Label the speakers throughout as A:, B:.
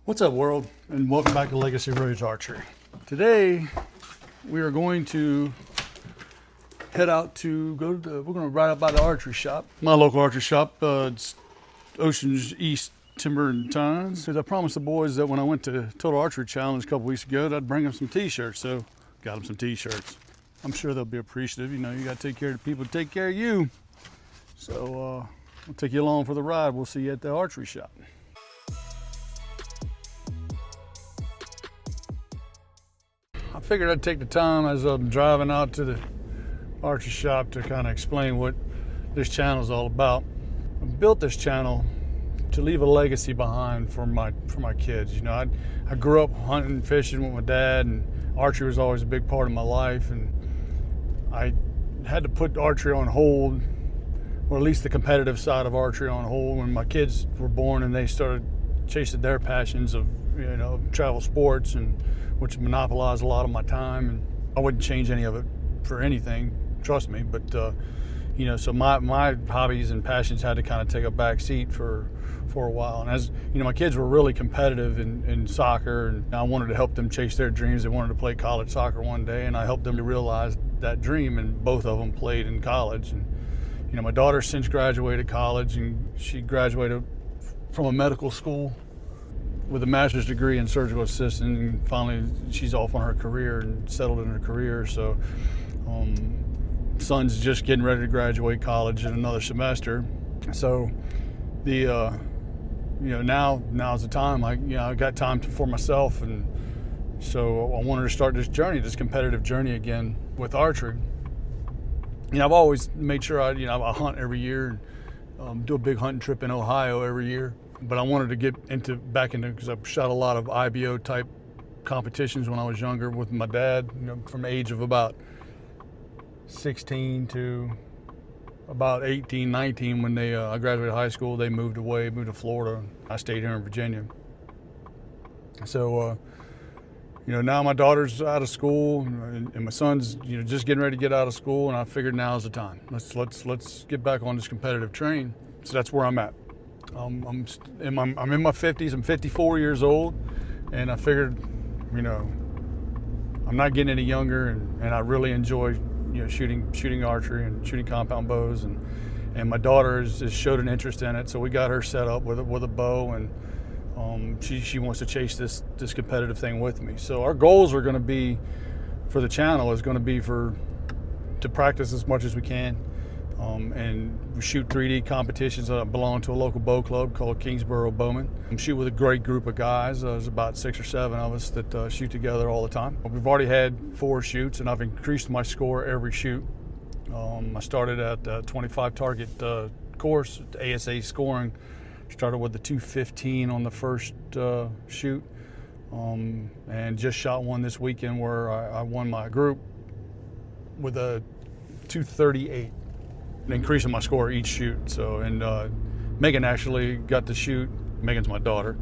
A: What's up, world, and welcome back to Legacy Ridge Archery. Today we are going to head out to we're going to ride out by the archery shop, my local archery shop. It's Oceans East Timber and Tines. Because I promised the boys that when I went to Total Archery Challenge a couple weeks ago that I'd bring them some t-shirts, so got them some t-shirts. I'm sure they'll be appreciative. You know, you got to take care of the people, take care of you. So I'll take you along for the ride. We'll see you at the archery shop. I figured I'd take the time as I'm driving out to the archery shop to kind of explain what this channel is all about. I built this channel to leave a legacy behind for my kids. You know, I grew up hunting, fishing with my dad, and archery was always a big part of my life. And I had to put archery on hold, or at least the competitive side of archery on hold, when my kids were born and they started chasing their passions of, you know, travel sports, and which monopolized a lot of my time. And I wouldn't change any of it for anything, trust me. But you know, so my hobbies and passions had to kind of take a back seat for a while. And as you know, my kids were really competitive in soccer, and I wanted to help them chase their dreams. They wanted to play college soccer one day, and I helped them to realize that dream, and both of them played in college. And you know, my daughter since graduated college, and she graduated from a medical school with a master's degree in surgical assistant, and finally she's off on her career and settled in her career. So son's just getting ready to graduate college in another semester. So the you know, now's the time. I got time for myself, and so I wanted to start this journey, this competitive journey again with archery. You know, I've always made sure I hunt every year, do a big hunting trip in Ohio every year. But I wanted to get back into, because I shot a lot of IBO type competitions when I was younger with my dad, you know, from the age of about 16 to about 18, 19. When I graduated high school, they moved to Florida. I stayed here in Virginia. So, you know, now my daughter's out of school, and my son's, you know, just getting ready to get out of school, and I figured now's the time. Let's get back on this competitive train. So that's where I'm at. I'm in my 50s. I'm 54 years old, and I figured, you know, I'm not getting any younger, and I really enjoy, you know, shooting archery and shooting compound bows, and my daughter has showed an interest in it, so we got her set up with a bow, and she wants to chase this competitive thing with me. So our goals are going to be, for the channel, is going to be to practice as much as we can. And we shoot 3D competitions. I belong to a local bow club called Kingsborough Bowman. I shoot with a great group of guys. There's about 6 or 7 of us that shoot together all the time. We've already had 4 shoots, and I've increased my score every shoot. I started at 25 target course, ASA scoring. Started with the 215 on the first shoot, and just shot one this weekend where I won my group with a 238. Increasing my score each shoot. So, and Megan actually got to shoot. Megan's my daughter.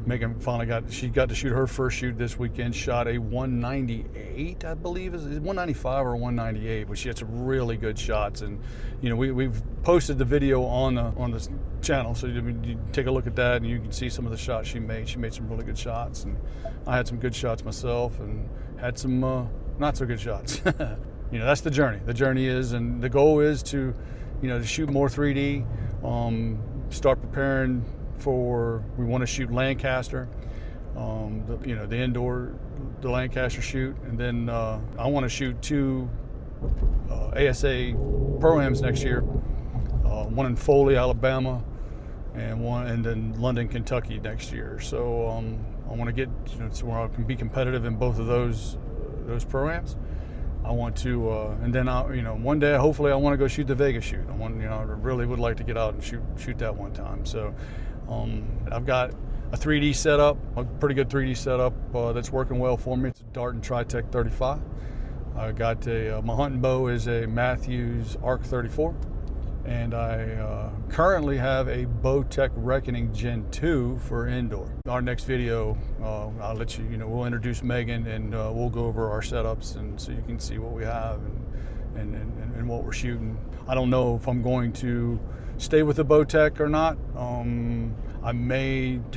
A: Megan finally got to shoot her first shoot this weekend. Shot a 198, I believe, is 195 or 198. But she had some really good shots, and you know, we've posted the video on the channel, so you take a look at that, and you can see some of the shots she made. She made some really good shots, and I had some good shots myself, and had some not so good shots. You know, that's the journey. The journey is, and the goal is to, you know, to shoot more 3D, start preparing for, we want to shoot Lancaster, you know, the indoor, the Lancaster shoot. And then I want to shoot 2 ASA Pro-Ams next year, one in Foley, Alabama, and then London, Kentucky next year. So I want to get, you know, to where I can be competitive in both of those Pro-Ams. I want to, and then you know, one day hopefully I want to go shoot the Vegas shoot. I really would like to get out and shoot that one time. So I've got a 3D setup, a pretty good 3D setup that's working well for me. It's a Dart and Tritech 35. I got my hunting bow is a Matthews Arc 34, and I currently have a Bowtech Reckoning Gen 2 for indoor. Our next video, I'll let you, we'll introduce Megan, and we'll go over our setups, and so you can see what we have and what we're shooting. I don't know if I'm going to stay with the Bowtech or not. I'm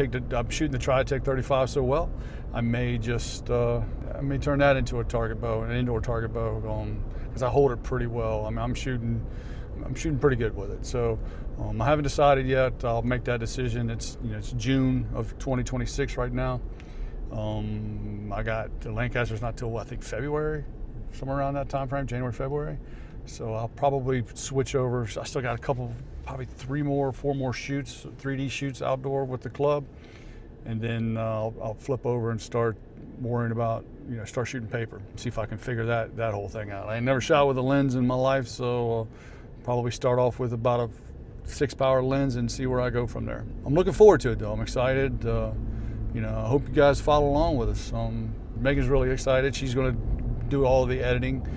A: shooting the Tri-Tech 35 so well, I may turn that into a target bow, an indoor target bow, because I hold it pretty well. I mean, I'm shooting pretty good with it. So I haven't decided yet. I'll make that decision. It's June of 2026 right now. I got the Lancaster's not till I think February, somewhere around that time frame, January, February. So I'll probably switch over. I still got a couple, probably 4 more shoots, 3D shoots outdoor with the club, and then I'll flip over and start worrying about, start shooting paper. See if I can figure that whole thing out. I ain't never shot with a lens in my life, so I'll probably start off with about a 6-power lens and see where I go from there. I'm looking forward to it though. I'm excited. I hope you guys follow along with us. Megan's really excited. She's going to do all of the editing.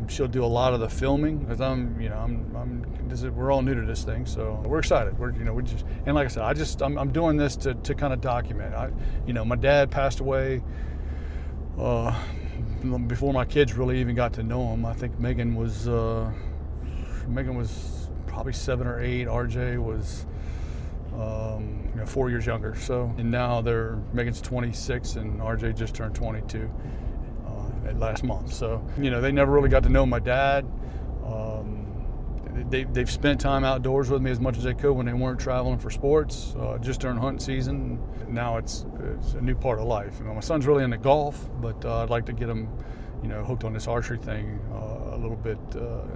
A: She'll do a lot of the filming because we're all new to this thing, so we're excited. And like I said, I'm doing this to kind of document. My dad passed away before my kids really even got to know him. I think Megan was probably 7 or 8. RJ was 4 years younger. So, and now Megan's 26 and RJ just turned 22 last month. So, they never really got to know my dad. They've spent time outdoors with me as much as they could when they weren't traveling for sports, just during hunting season. Now it's a new part of life. My son's really into golf, but I'd like to get him, hooked on this archery thing a little bit.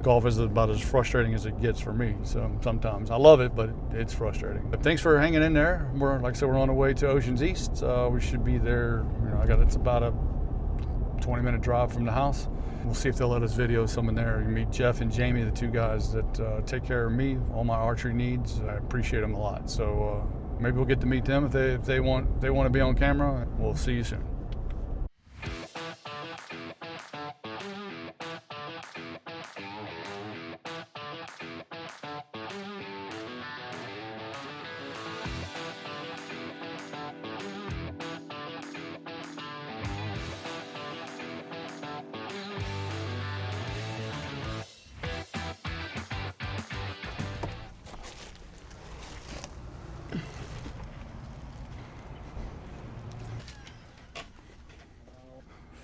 A: Golf is about as frustrating as it gets for me. So sometimes I love it, but it's frustrating. But thanks for hanging in there. Like I said, we're on the way to Oceans East. We should be there. It's about a 20-minute drive from the house. We'll see if they'll let us video some in there. You meet Jeff and Jamie, the 2 guys that take care of me, all my archery needs. I appreciate them a lot. So maybe we'll get to meet them if they want to be on camera. We'll see you soon.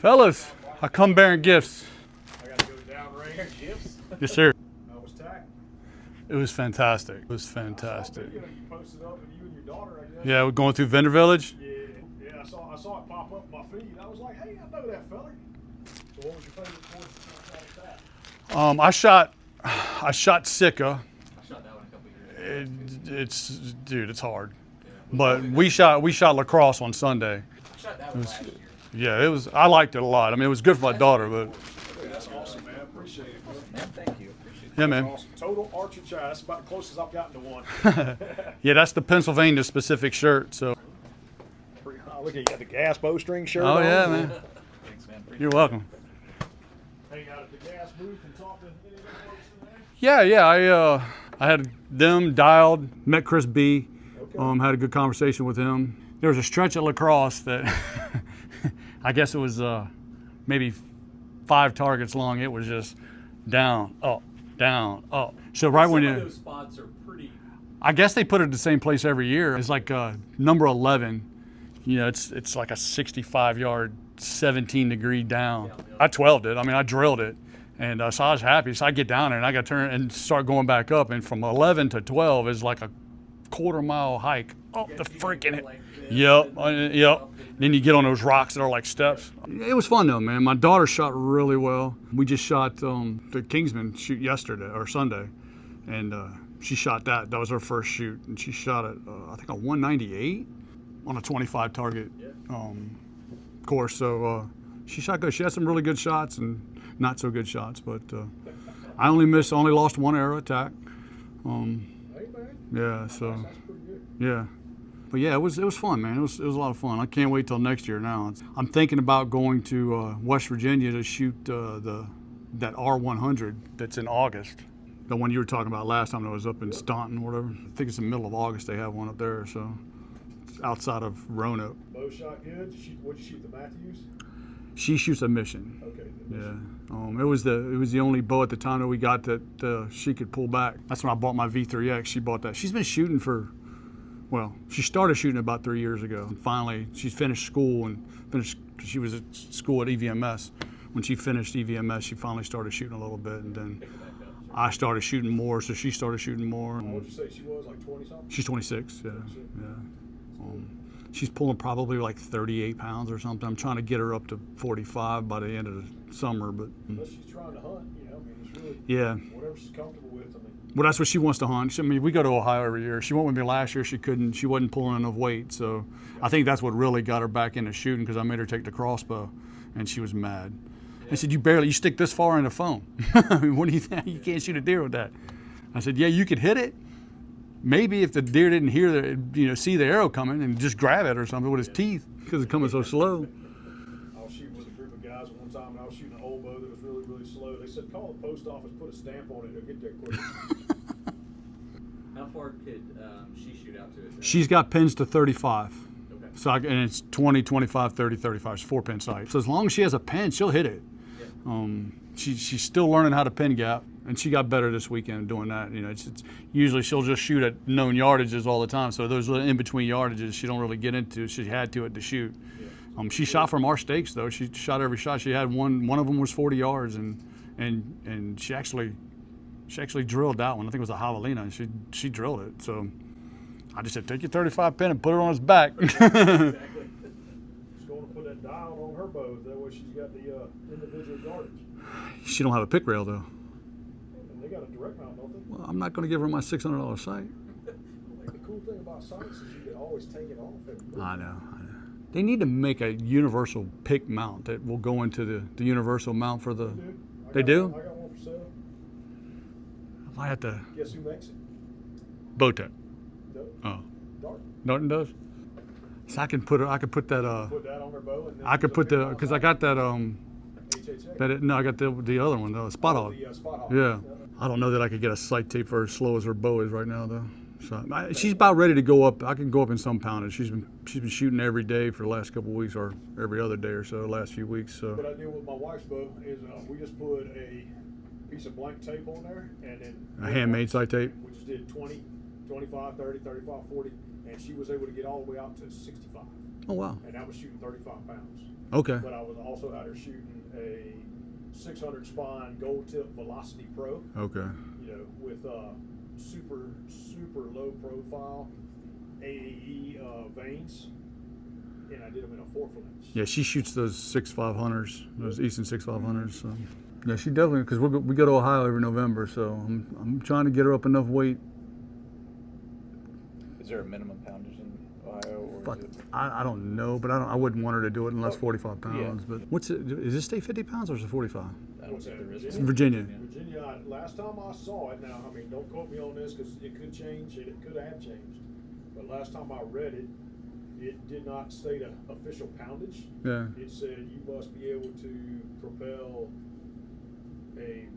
A: Fellas, I come bearing gifts.
B: I got to go downrange gifts.
A: Yes, sir.
B: How was TAC?
A: It was fantastic. It was fantastic.
B: You posted up with you and your daughter, I guess.
A: Yeah, we're going through Vendor Village.
B: Yeah. I saw it pop up in my feed. I was like, hey, I know that fella. So what was your favorite point you shot at TAC?
A: I shot Sika.
C: I shot that one a couple years ago.
A: It's hard. Yeah. But we shot lacrosse on Sunday.
C: I shot that one last year.
A: Yeah, it was. I liked it a lot. I mean, it was good for my daughter, but.
B: That's awesome, man. Appreciate it, man.
C: Thank you. Appreciate it.
A: Yeah, man.
B: Awesome. Total archer chai. That's about the closest I've gotten to one.
A: Yeah, that's the Pennsylvania specific shirt. So.
B: Look at you got the gas bowstring shirt.
A: Oh
B: on.
A: yeah, man.
C: Thanks, man. Appreciate
A: You're welcome.
B: Hang out at the gas booth and talk to any of them folks in there?
A: Yeah. I had them dialed. Met Chris B.
B: Okay.
A: Had a good conversation with him. There was a stretch at lacrosse that. I guess it was maybe 5 targets long. It was just down, up, down, up. So right when
C: Some of those spots are pretty.
A: I guess they put it the same place every year. It's like number 11. It's like a 65-yard, 17-degree down.
C: Yeah.
A: I 12'd it. I mean, I drilled it, and so I was happy. So I get down there and I got to turn and start going back up. And from 11 to 12 is like a quarter-mile hike up the freaking. Yep. Then you get on those rocks that are like steps. It was fun though, man. My daughter shot really well. We just shot the Kingsman shoot yesterday or Sunday, and she shot that. That was her first shoot, and she shot it I think a 198 on a 25 target course. So she shot good. She had some really good shots and not so good shots, but I only lost 1 arrow attack. Yeah. So
B: That's pretty good.
A: yeah. But yeah, it was fun, man. It was a lot of fun. I can't wait till next year now. I'm thinking about going to West Virginia to shoot that R100 that's in August. The one you were talking about last time that was up in Staunton or whatever. I think it's the middle of August they have one up there, so it's outside of Roanoke.
B: Bow shot good. What'd you shoot, the Matthews?
A: She shoots a Mission.
B: Okay.
A: Yeah. It was the only bow at the time that we got that she could pull back. That's when I bought my V3X. She bought that. She's been shooting for Well, she started shooting about 3 years ago. And finally, she finished school she was at school at EVMS. When she finished EVMS, she finally started shooting a little bit, and then I started shooting more, so she started shooting more.
B: What did you say she was, like 20-something?
A: She's 26, yeah. She's pulling probably like 38 pounds or something. I'm trying to get her up to 45 by the end of the summer, but.
B: Unless she's trying to hunt, you know, I mean, it's really,
A: yeah.
B: whatever she's comfortable with, I mean.
A: Well, that's what she wants to hunt. I mean, we go to Ohio every year. She went with me last year. She wasn't pulling enough weight, so I think that's what really got her back into shooting, because I made her take the crossbow, and she was mad. I said, you stick this far in the phone. I mean, what do you think? You can't shoot a deer with that. I said, yeah, you could hit it. Maybe if the deer didn't see the arrow coming and just grab it or something with his teeth, because it's coming so slow.
B: I was shooting with a group of guys one time, and I was shooting an old bow that was really, really slow. They said, call the post office, put a stamp on it, they'll get there quick.
C: How far could she shoot out to it?
A: She's got pins to 35.
C: Okay.
A: So and it's 20, 25, 30, 35. It's 4-pin sight. So as long as she has a pin, she'll hit it. Yeah. She's still learning how to pin gap, and she got better this weekend doing that. You know, it's usually she'll just shoot at known yardages all the time. So those in between yardages she don't really get into. She had to shoot. Yeah. She shot from our stakes though. She shot every shot. She had one of them was 40 yards, and she actually drilled that one. I think it was a javelina, and she drilled it. So I just said, take your 35 pin and put it on his back.
B: Exactly. She's going to put that dial on her bow. That way she's got the individual yardage.
A: She don't have a pick rail though.
B: And they got a direct mount, don't they?
A: Well, I'm not going to give her my $600 sight.
B: The cool thing about sights is you can always take it off.
A: I know. They need to make a universal pick mount that will go into the universal mount for the. They do?
B: I got one for sale.
A: I have to.
B: Guess who makes it?
A: Bowtech.
B: No.
A: Oh.
B: Darton.
A: Darton does. So I can put that.
B: Put that on their bow. And then
A: I could put because I got that
B: HHA.
A: I got the other one though, Spot Hog.
B: The Spot Hog.
A: Yeah. I don't know that I could get a sight tape for as slow as her bow is right now though. So she's about ready to go up. I can go up in some poundage. She's been shooting every day for the last couple of weeks, or every other day or so, the last few weeks. So.
B: What I did with my wife's bow is we just put a piece of blank tape on there, and then
A: a handmade sight tape.
B: We just did 20, 25, 30, 35, 40, and she was able to get all the way out to 65.
A: Oh wow!
B: And that was shooting 35 pounds.
A: Okay.
B: But I was also out there shooting a 600 spine gold tip Velocity Pro.
A: Okay.
B: You know, with super low profile AAE veins, and I did them in a 4-foot inch.
A: Yeah, she shoots those 6.500s, those Easton 6.500s. So. Yeah, she definitely, because we go to Ohio every November, so I'm trying to get her up enough weight.
C: Is there a minimum poundage in Ohio? Or is it...
A: I don't know, but I wouldn't want her to do it unless 45 pounds.
C: Yeah.
A: But what's it? Is it stay 50 pounds or is it 45?
C: I don't think there is.
A: It's Virginia.
B: Virginia, last time I saw it, now, I mean, don't quote me on this because it could change, it could have changed. But last time I read it, it did not state an official poundage.
A: Yeah.
B: It said you must be able to propel a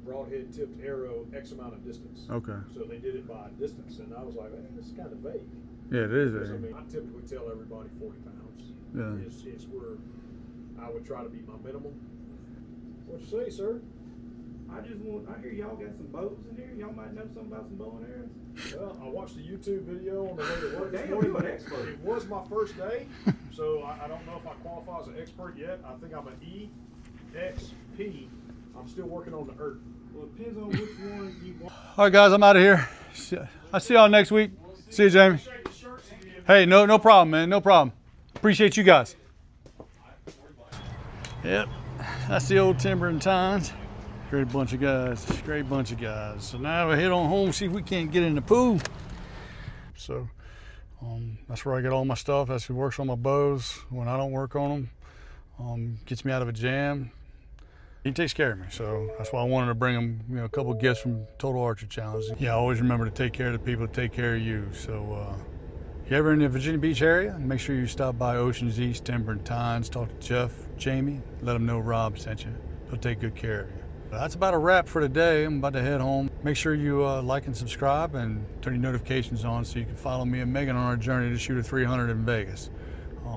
B: broadhead tipped arrow X amount of distance.
A: Okay.
B: So they did it by distance, and I was like, man, this is kind of vague.
A: Yeah, it is.
B: I mean, I typically tell everybody 40 pounds.
A: Yeah.
B: It's where I would try to be my minimum. What you say, sir?
D: I hear y'all got some bows in here. Y'all might know something about some bow and arrows.
B: Well, I watched the YouTube video on the way to work this
D: Damn,
B: morning.
D: you an expert.
B: It was my first day, so I don't know if I qualify as an expert yet. I think I'm an EXP. I'm still working on the ERT.
D: Well, it depends on which one you want.
A: All right, guys, I'm out of here. I'll see y'all next week. See you, Jamie. Hey, no problem, man. No problem. Appreciate you guys. Yep, that's the old Timber and Tines. Great bunch of guys. Great bunch of guys. So now we head on home, see if we can't get in the pool. So that's where I get all my stuff. That's who works on my bows when I don't work on them. Gets me out of a jam. He takes care of me, so that's why I wanted to bring him, a couple of gifts from Total Archery Challenge. Yeah, always remember to take care of the people that take care of you. So if you're ever in the Virginia Beach area, make sure you stop by Oceans East Timber and Tines, talk to Jeff, Jamie, let them know Rob sent you. He'll take good care of you. That's about a wrap for today. I'm about to head home. Make sure you like and subscribe and turn your notifications on so you can follow me and Megan on our journey to shoot a 300 in Vegas.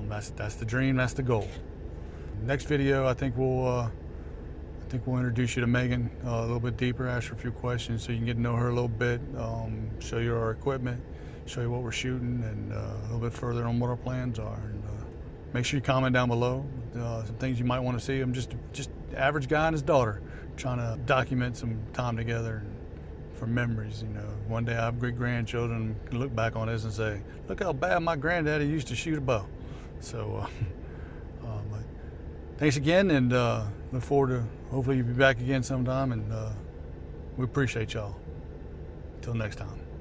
A: That's the dream, that's the goal. Next video, I think we'll introduce you to Megan a little bit deeper, ask her a few questions so you can get to know her a little bit, show you our equipment, show you what we're shooting, and a little bit further on what our plans are. And make sure you comment down below some things you might want to see. I'm just average guy and his daughter trying to document some time together and for memories. You know, one day I have great grandchildren and can look back on this and say, look how bad my granddaddy used to shoot a bow. So thanks again, and look forward to hopefully you'll be back again sometime, and we appreciate y'all. Until next time.